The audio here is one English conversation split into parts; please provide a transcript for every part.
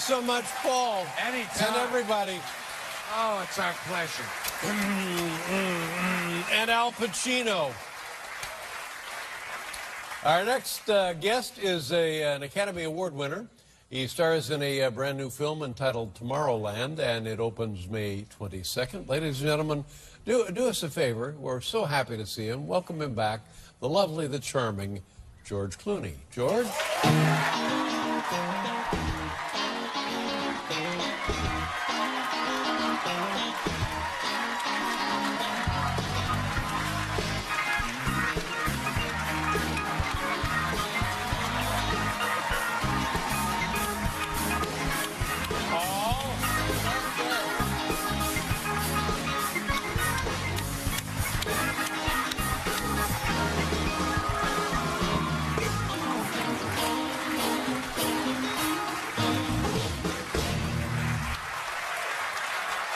so much, Paul. Anytime. And everybody. Oh, it's our pleasure. And Al Pacino. Our next guest is an Academy Award winner. He stars in a brand new film entitled Tomorrowland, and it opens May 22nd. Ladies and gentlemen, do us a favor. We're so happy to see him. Welcome him back, the lovely, the charming George Clooney. George?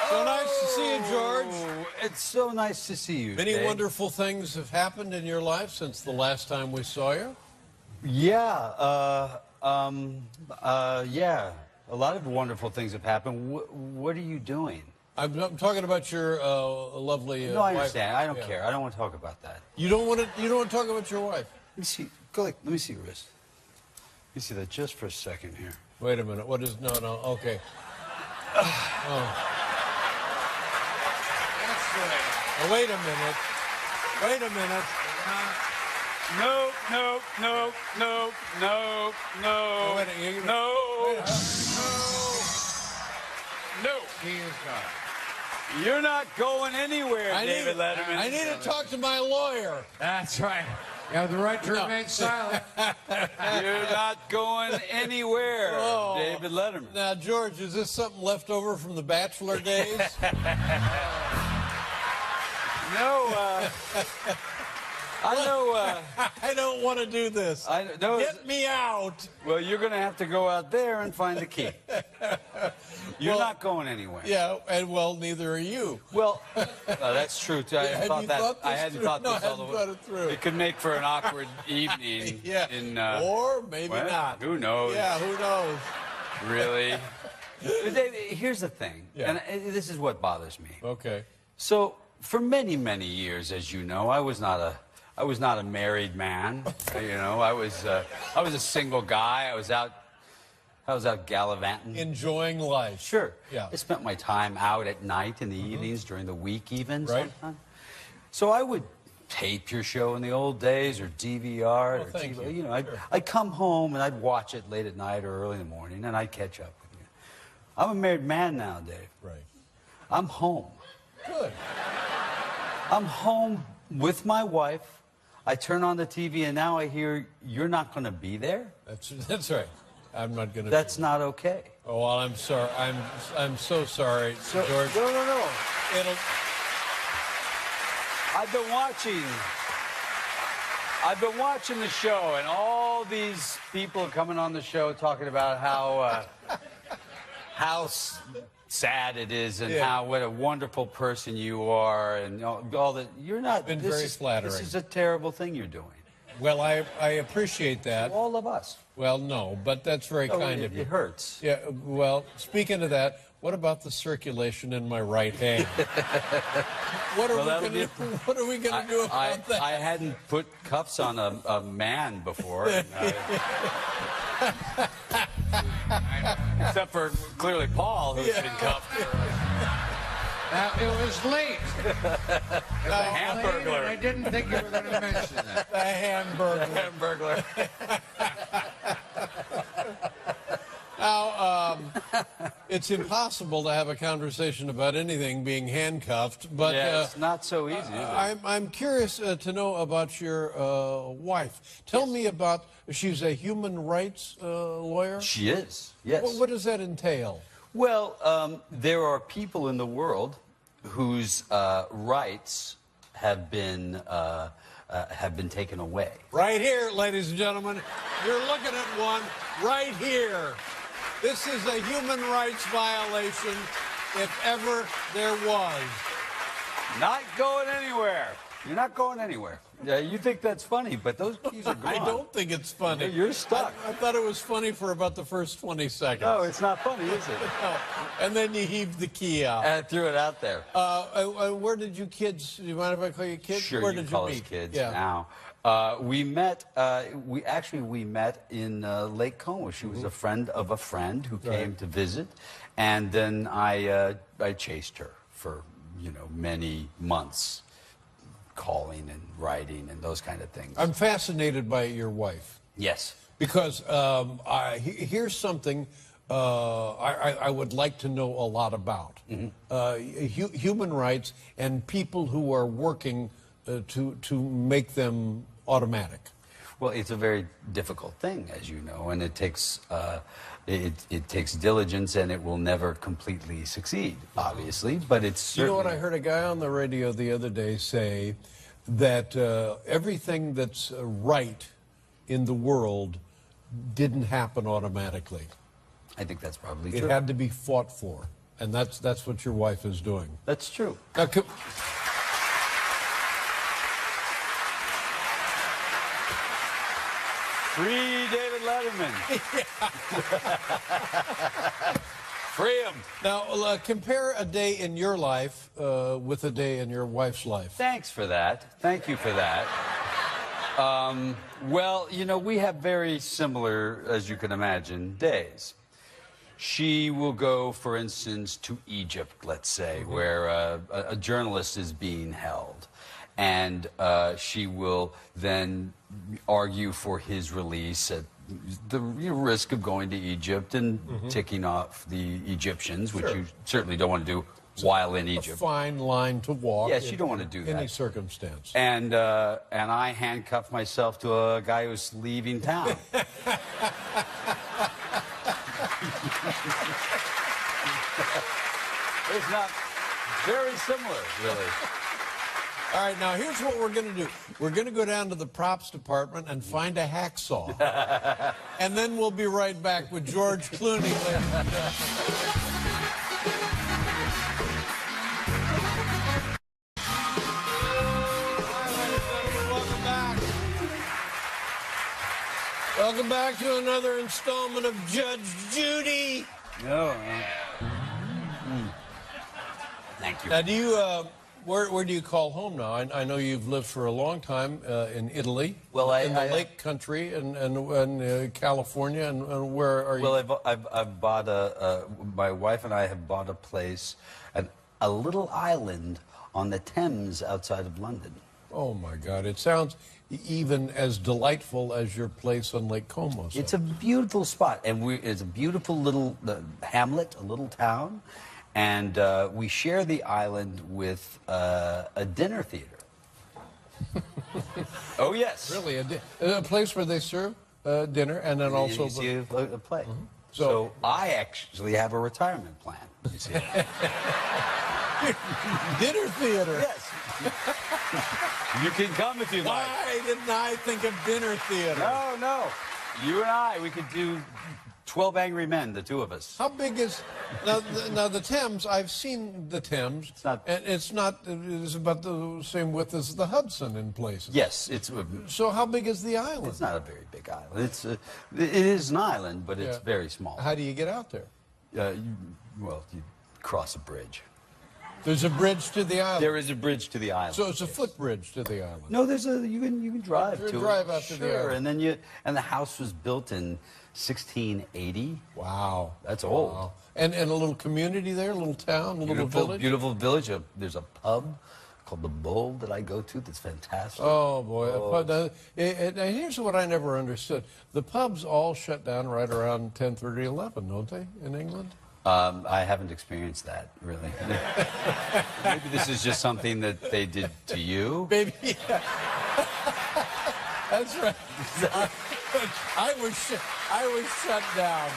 So nice to see you, George. It's so nice to see you. Many Dave. wonderful things have happened in your life since the last time we saw you. Yeah, yeah. A lot of wonderful things have happened. What are you doing? I'm talking about your lovely No, I wife. understand. I don't Yeah. care. I don't want to talk about that. You don't want to. You don't want to talk about your wife. Let me see. Go like. Let me see your wrist. Let me see that just for a second here. Wait a minute. What is? No, no. Okay. Oh. Oh, wait a minute. Wait a minute. No, no, no, no, no, no, Oh, wait a minute. no, no. He is gone. You're not going anywhere, David need, Letterman. I need to talk to my lawyer. That's right. You have the right to remain silent. You're not going anywhere, Oh. David Letterman. Now, George, is this something left over from the bachelor days? No, I know. I don't want to do this. I know. Get me out. Well, you're going to have to go out there and find the key. You're Well, not going anywhere. Yeah, and well, neither are you. Well, that's true too. I Have thought you that. thought I this hadn't through? thought No, this I all the hadn't way. thought it through. It could make for an awkward evening. Yeah. Or maybe well, not. Who knows? Yeah, who knows? Really. But Dave, here's the thing, Yeah. and this is what bothers me. Okay. So, for many, many years, as you know, I was not a married man. You know, I was a single guy. I was out gallivanting. Enjoying life. Sure. Yeah. I spent my time out at night, in the evenings, during the week even. Right. Sometimes. So I would tape your show in the old days, or DVR, or thank TV. you. You know, Sure. I'd come home and I'd watch it late at night or early in the morning, and I'd catch up with you. I'm a married man now, Dave. Right. I'm home. Good. I'm home with my wife. I turn on the TV, and now I hear you're not going to be there. That's right. I'm not going to. That's not okay. Oh, well, I'm sorry. I'm so sorry, George. No. It'll. I've been watching the show, and all these people coming on the show talking about how sad it is, and Yeah. what a wonderful person you are, and all that. You're not. Been this very is, flattering. This is a terrible thing you're doing. Well, I appreciate that. All of us. Well, no, but that's very kind of you. It hurts. Yeah. Well, speaking of that, what about the circulation in my right hand? What are we going to do about that? I hadn't put cuffs on a man before. And except for clearly Paul, who's been cuffed. Now, it was late. The Hamburglar. I didn't think you were going to mention that. The Hamburglar. Hamburglar. Now, it's impossible to have a conversation about anything being handcuffed, but Yeah, it's not so easy, is it? I'm curious to know about your wife. Tell me about, she's a human rights lawyer? She is, yes. What does that entail? Well, there are people in the world whose rights have been taken away. Right here, ladies and gentlemen. You're looking at one right here. This is a human rights violation, if ever there was. Not going anywhere. You're not going anywhere. Yeah, you think that's funny, but those keys are gone. I don't think it's funny. You're stuck. I thought it was funny for about the first 20 seconds. No, it's not funny, is it? No. And then you heaved the key out. I threw it out there. Where did you kids? Do you mind if I call you kids? Sure, Where you did call you us meet? kids Yeah. now. We met. We met in Lake Como. She was a friend of a friend who came to visit, and then I chased her for many months, calling and writing and those kind of things. I'm fascinated by your wife Yes. because here's something I would like to know a lot about. Human rights and people who are working to make them automatic. Well, it's a very difficult thing, as you know, and it takes it takes diligence, and it will never completely succeed, obviously. But it's certainly... You know what? I heard a guy on the radio the other day say that everything that's right in the world didn't happen automatically. I think that's probably true. It had to be fought for, and that's what your wife is doing. That's true. Now, Free David Letterman. Free him. Now, compare a day in your life with a day in your wife's life. Thanks for that. Thank you for that. Well, we have very similar, as you can imagine, days. She will go, for instance, to Egypt, let's say, where a journalist is being held. And she will then argue for his release at the risk of going to Egypt and ticking off the Egyptians, which you certainly don't want to do while in Egypt. A fine line to walk. Yes, you don't want to do that. Any circumstance. And I handcuffed myself to a guy who's leaving town. It's not very similar, really. All right, now here's what we're going to do. We're going to go down to the props department and find a hacksaw. And then we'll be right back with Geroge Clooney later. Welcome back to another installment of Judge Judy. No. Thank you. Now, do you, where do you call home now? I know you've lived for a long time in Italy, Well, in the Lake Country, and California, and where are you? Well, I've bought my wife and I have bought a place, a little island on the Thames outside of London. Oh, my God. It sounds even as delightful as your place on Lake Como. It's a beautiful spot, and it's a beautiful little hamlet, a little town, and we share the island with a dinner theater. Oh, yes. Really? A place where they serve dinner and then also... You see a play. So I actually have a retirement plan, you see. Dinner theater. Yes. You can come if you like. Why didn't I think of dinner theater? No. You and I, we could do 12 Angry Men, the two of us. How big is now the Thames? I've seen the Thames, and it's not. It's about the same width as the Hudson in places. Yes, it's. So how big is the island? It's not a very big island. It is an island, but it's very small. How do you get out there? You cross a bridge. There's a bridge to the island. There is a bridge to the island. So it's a footbridge to the island. No, you can drive to drive it. out to the island. And then the house was built in 1680. Wow, That's old. Wow. And a little community there, a little town, a little village. Beautiful village. There's a pub called the Bull that I go to. That's fantastic. Oh boy! And here's what I never understood: the pubs all shut down right around 10:30, 11, don't they, in England? I haven't experienced that, really. Maybe this is just something that they did to you. Maybe. Yeah. That's right. I was shut down.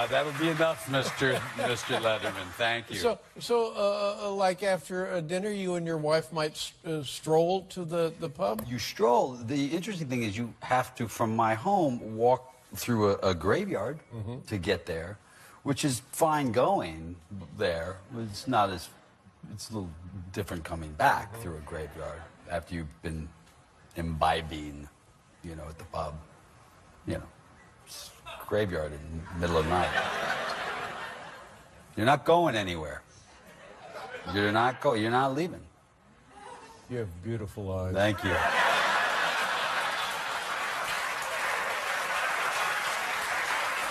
That'll be enough, Mr. Letterman. Thank you. So, like after dinner, you and your wife might stroll to the pub? You stroll. The interesting thing is you have to, from my home, walk through a graveyard to get there, which is fine going there. It's not as It's a little different coming back through a graveyard after you've been imbibing, you know, at the pub. You know, it's a graveyard in the middle of the night. You're not going anywhere. You're not leaving. You have beautiful eyes. Thank you.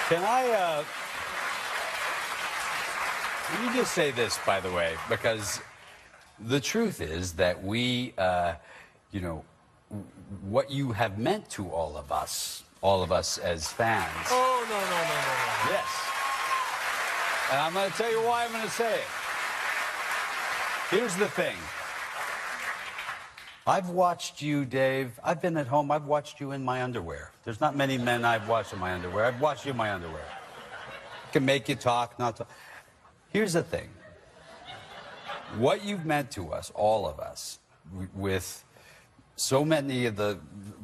Can I, let me just say this, by the way, because the truth is that we, you know, what you have meant to all of us as fans. Oh, no. Yes. And I'm going to tell you why I'm going to say it. Here's the thing. I've watched you, Dave. I've been at home. I've watched you in my underwear. There's not many men I've watched in my underwear. I've watched you in my underwear. Can make you talk, not talk. Here's the thing. What you've meant to us, all of us, with so many of the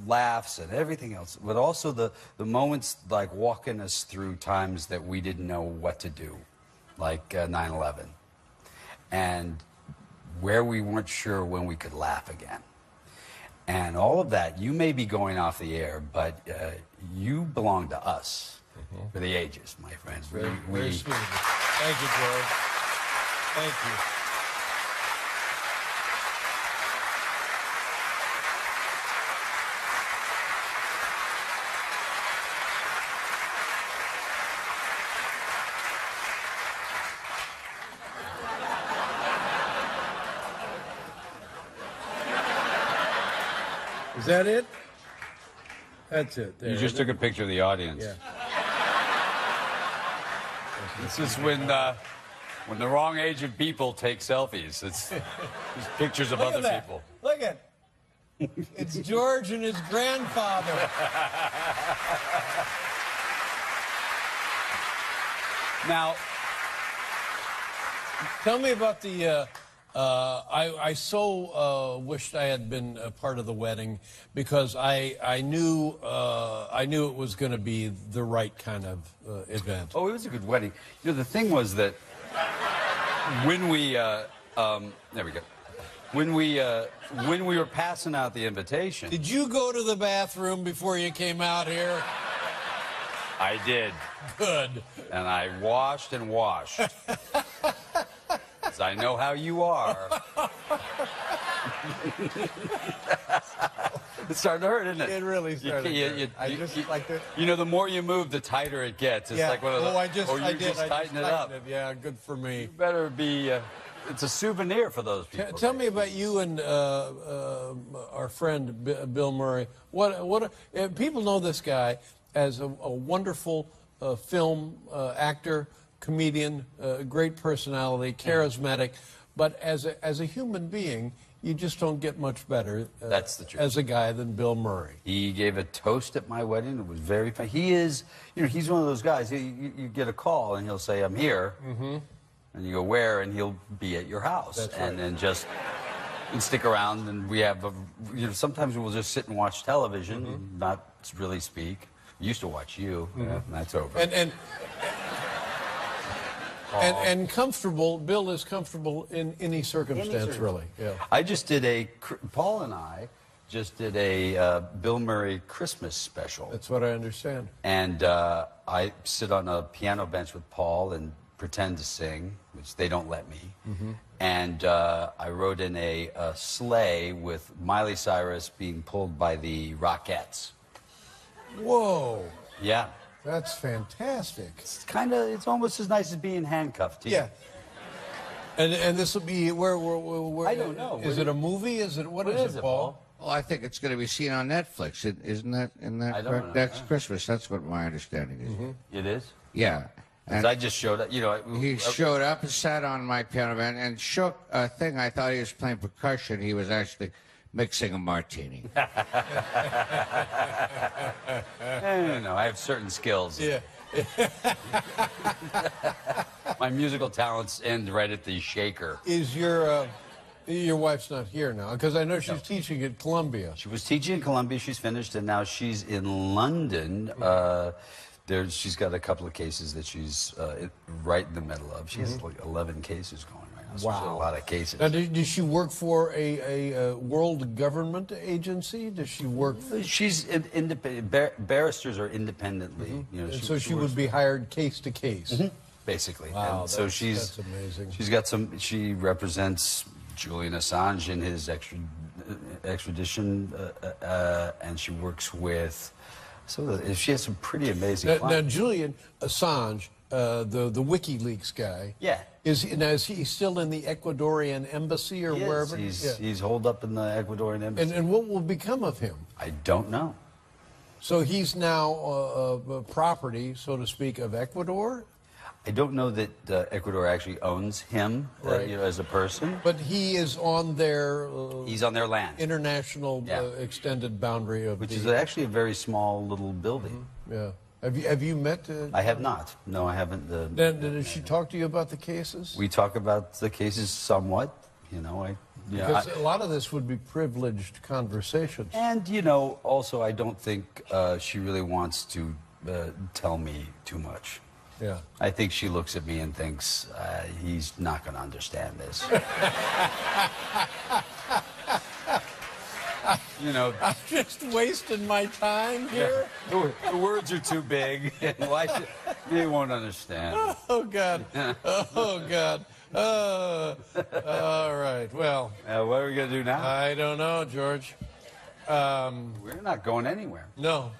laughs and everything else, but also the moments like walking us through times that we didn't know what to do, like 9/11, and where we weren't sure when we could laugh again. And all of that, you may be going off the air, but you belong to us for the ages, my friends. Very sweet. Thank you, George. Thank you. Is that it? That's it. There. You just took a picture of the audience. Yeah. This is when the wrong age of people take selfies. It's these pictures of other people. Look at it's George and his grandfather. Now, Tell me about the. I so wished I had been a part of the wedding because I knew it was going to be the right kind of event. oh, it was a good wedding. You know, the thing was that when we there we go. When we were passing out the invitation, Did you go to the bathroom before you came out here? I did, Good. and I washed and washed. 'Cause I know how you are. It's starting to hurt, isn't it? It really started. I just like to. You know, the more you move, the tighter it gets. It's Yeah. like one of those. I did. Tighten it up. Yeah, good for me. You better be. It's a souvenir for those people. Tell me about you and our friend Bill Murray. People know this guy as a wonderful film actor, comedian, great personality, charismatic, but as a human being, you just don't get much better. That's the truth. As a guy than Bill Murray. He gave a toast at my wedding. It was very fun. He is, you know, he's one of those guys. You get a call and he'll say, "I'm here," and you go, "Where?" and he'll be at your house. That's and right. then just and stick around. And we have, you know, sometimes we'll just sit and watch television, not really speak. We used to watch you, and that's over. And comfortable. Bill is comfortable in any circumstance, really. Yeah. I just did Paul and I just did a Bill Murray Christmas special. That's what I understand. And I sit on a piano bench with Paul and pretend to sing, which they don't let me. And I rode in a sleigh with Miley Cyrus being pulled by the Rockettes. Whoa, Yeah. that's fantastic. It's almost as nice as being handcuffed to you. Yeah. And this will be where I don't know. Is it a movie? Is it what is it, Paul? Well, I think it's going to be seen on Netflix. Isn't that I don't correct? know. Next Christmas. That's what my understanding is. It is? Yeah. 'Cause And I just showed up, you know. he showed up and sat on my piano band and shook a thing. I thought he was playing percussion. He was actually mixing a martini. No, I have certain skills. Yeah. My musical talents end right at the shaker. Is your wife's not here now? Because I know she's teaching at Columbia. She was teaching in Columbia. She's finished, and now she's in London. She's got a couple of cases that she's right in the middle of. She has like 11 cases going right especially a lot of cases. Now, does she work for a world government agency? Does she work for... She's independent. Barristers are independently, you know. And so she would be hired case to case. Basically. Wow, and so that's amazing. She's got some. She represents Julian Assange in his extradition, and she works with. So she has some pretty amazing. Now Julian Assange, the WikiLeaks guy. Yeah. Is he still in the Ecuadorian embassy or wherever? He's holed up in the Ecuadorian embassy. And what will become of him? I don't know. So he's now property, so to speak, of Ecuador? I don't know that Ecuador actually owns him, Right. you know, as a person. But he is on their He's on their land, international extended boundary of which is actually a very small little building. Yeah. Have you met? I have not. No, I haven't. Did she talk to you about the cases? We talk about the cases somewhat. You know, Because a lot of this would be privileged conversations. And, you know, also I don't think she really wants to tell me too much. Yeah. I think she looks at me and thinks, he's not going to understand this. You know. I'm just wasting my time here. The words are too big. They won't understand. Oh, God. Oh, God. All right. Well. What are we going to do now? I don't know, George. We're not going anywhere. No.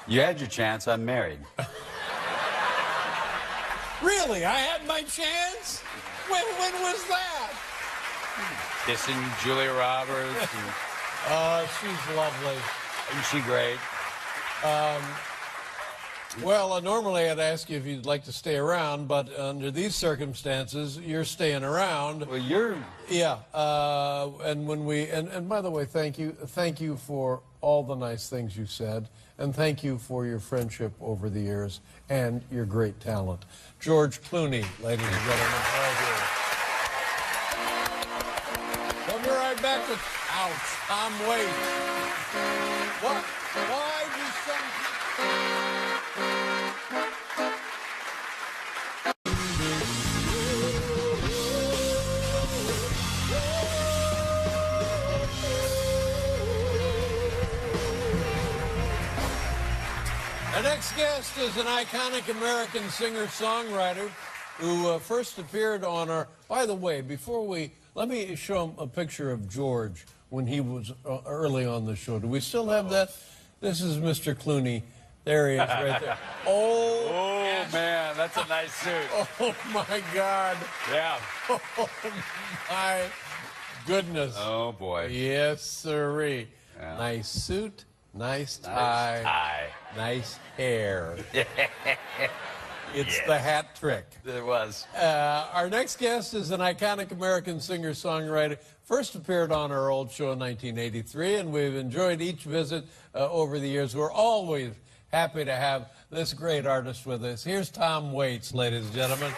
You had your chance. I'm married. Really? I had my chance? When was that? Kissing Julia Roberts. She's lovely. Isn't she great? Well, normally I'd ask you if you'd like to stay around, but under these circumstances, you're staying around. Well, you're... Yeah. And when and by the way, thank you for all the nice things you said, and thank you for your friendship over the years and your great talent. Geroge Clooney, ladies and gentlemen, right here. We'll be right back with Tom Waits. Why do some Our next guest is an iconic American singer-songwriter who first appeared on our... By the way, let me show him a picture of George when he was early on the show. Do we still have that? This is Mr. Clooney. There he is right there. Oh, man, that's a nice suit. Oh, my God. Yeah. Oh, my goodness. Oh, boy. Yes, sirree. Yeah. Nice suit, nice tie, nice hair. It's the hat trick. It was. Our next guest is an iconic American singer-songwriter. First appeared on our old show in 1983, and we've enjoyed each visit over the years. We're always happy to have this great artist with us. Here's Tom Waits, ladies and gentlemen.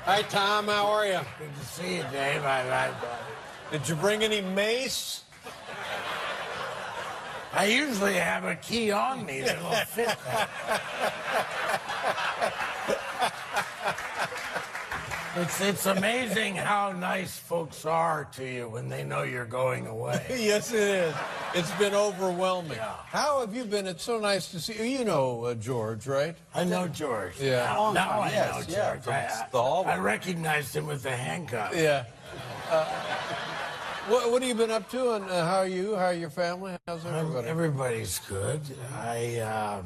Hi, Tom. How are you? Good to see you, Dave. Did you bring any mace? I usually have a key on me that will fit that. It's amazing how nice folks are to you when they know you're going away. Yes, it is. It's been overwhelming. Yeah. How have you been? It's so nice to see you. You know George, right? I know George. Yeah. Now I Yes, know yeah, George. from I the hallway. I recognized him with the handcuff. Yeah. What have you been up to, and how are you? How are your family? How's everybody? Everybody's good. I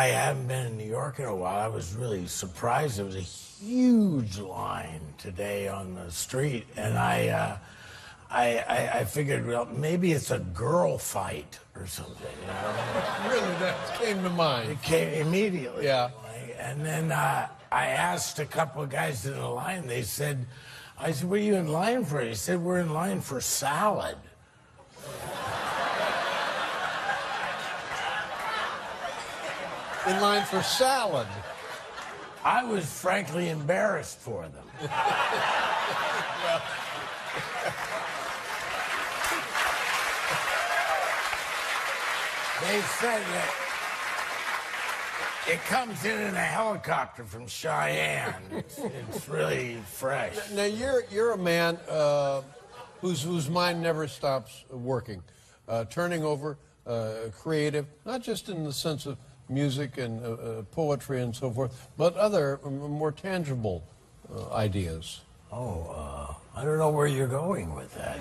haven't been in New York in a while. I was really surprised. There was a huge line today on the street, and I figured, well, maybe it's a girl fight or something. You know? Really, that came to mind. It came immediately. Yeah. And then I asked a couple of guys in the line. They said, I said, what are you in line for? He said, we're in line for salad. In line for salad. I was frankly embarrassed for them. They said that it comes in a helicopter from Cheyenne. It's really fresh. Now you're a man whose mind never stops working, turning over, creative, not just in the sense of music and poetry and so forth, but other more tangible ideas. Oh, I don't know where you're going with that.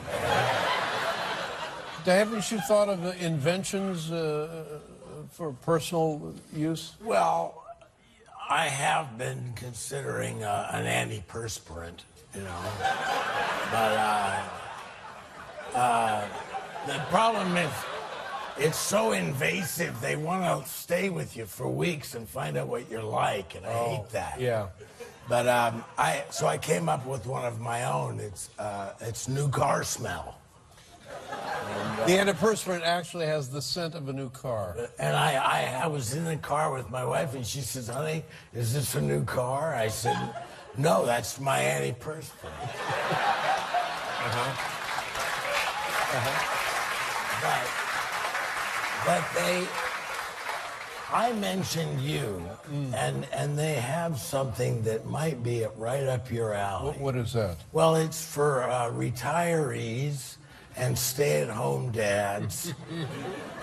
Haven't you thought of inventions for personal use? Well, I have been considering an antiperspirant, you know. But the problem is it's so invasive. They want to stay with you for weeks and find out what you're like, and I hate that. Yeah. But so I came up with one of my own. It's new car smell. The antiperspirant actually has the scent of a new car. And I was in the car with my wife, and she says, honey, is this a new car? I said, no, that's my antiperspirant. But I mentioned you, and they have something that might be right up your alley. What is that? Well, it's for retirees and stay-at-home dads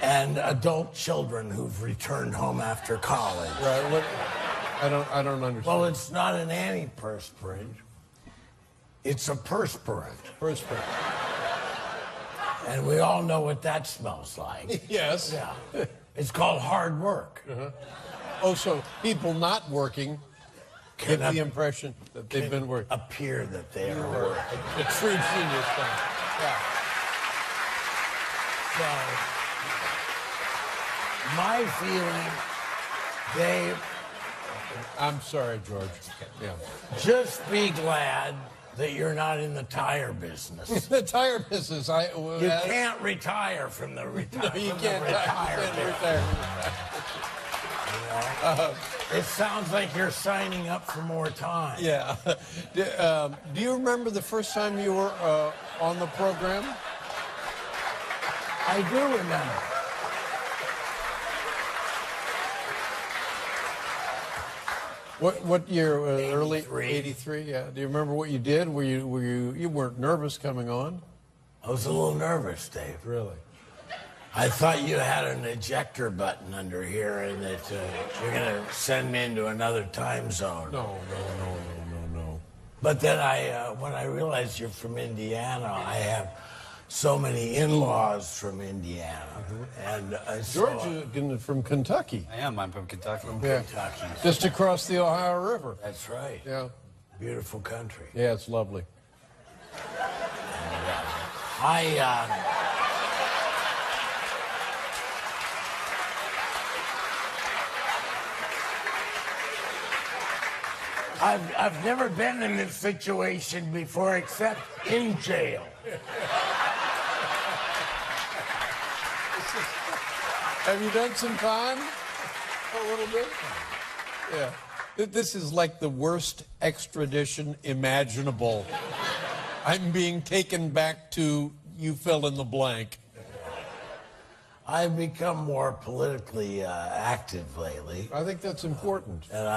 and adult children who've returned home after college. Right. What? I don't understand. Well, it's not an antiperspirant. It's a perspirant. Perspirant. And we all know what that smells like. Yes. Yeah. It's called hard work. Oh, so people not working get the impression that they've been working. Appear that they are working. A true genius thing. Yeah. So, my feeling, Dave, I'm sorry, George. Yeah. just be glad that you're not in the tire business. The tire business. You can't retire from the No, retire. you from can't the retire retire. business. It sounds like you're signing up for more time. Yeah. Do you remember the first time you were on the program? I do remember. What year? Early 83. 83. Yeah. Do you remember what you did? You weren't nervous coming on? I was a little nervous, Dave. Really? I thought you had an ejector button under here and that you're going to send me into another time zone. No. But then when I realized you're from Indiana, I have so many in-laws from Indiana. And George is from Kentucky. I am. I'm from Kentucky. Yeah. Kentucky. Just across the Ohio River. That's right. Yeah. Beautiful country. Yeah, it's lovely. I've never been in this situation before except in jail. Have you done some time? A little bit? Yeah. This is like the worst extradition imaginable. I'm being taken back to you fill in the blank. I've become more politically active lately. I think that's important. And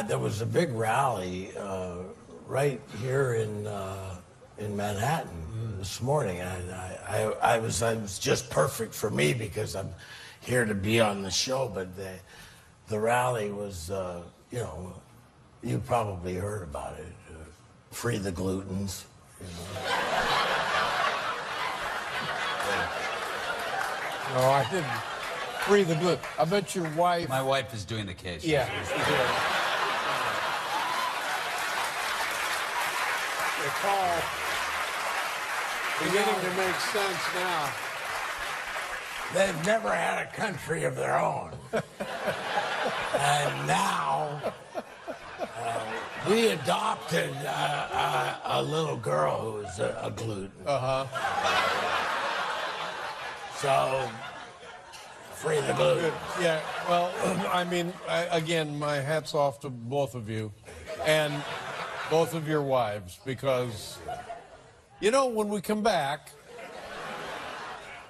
there was a big rally right here in Manhattan this morning, and I was just perfect for me because I'm here to be on the show. But the rally was, you probably heard about it. Free the glutens. You know. No, I didn't. Free the glue. I bet your wife. My wife is doing the case. Yeah. It's all beginning to make sense now. They've never had a country of their own. And now we adopted a little girl who was a gluten. So, free the gluten. Yeah, well, I mean, again, my hat's off to both of you and both of your wives, because, you know, when we come back,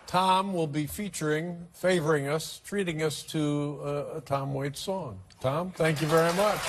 Tom will be favoring us, treating us to a Tom Waits song. Tom, thank you very much.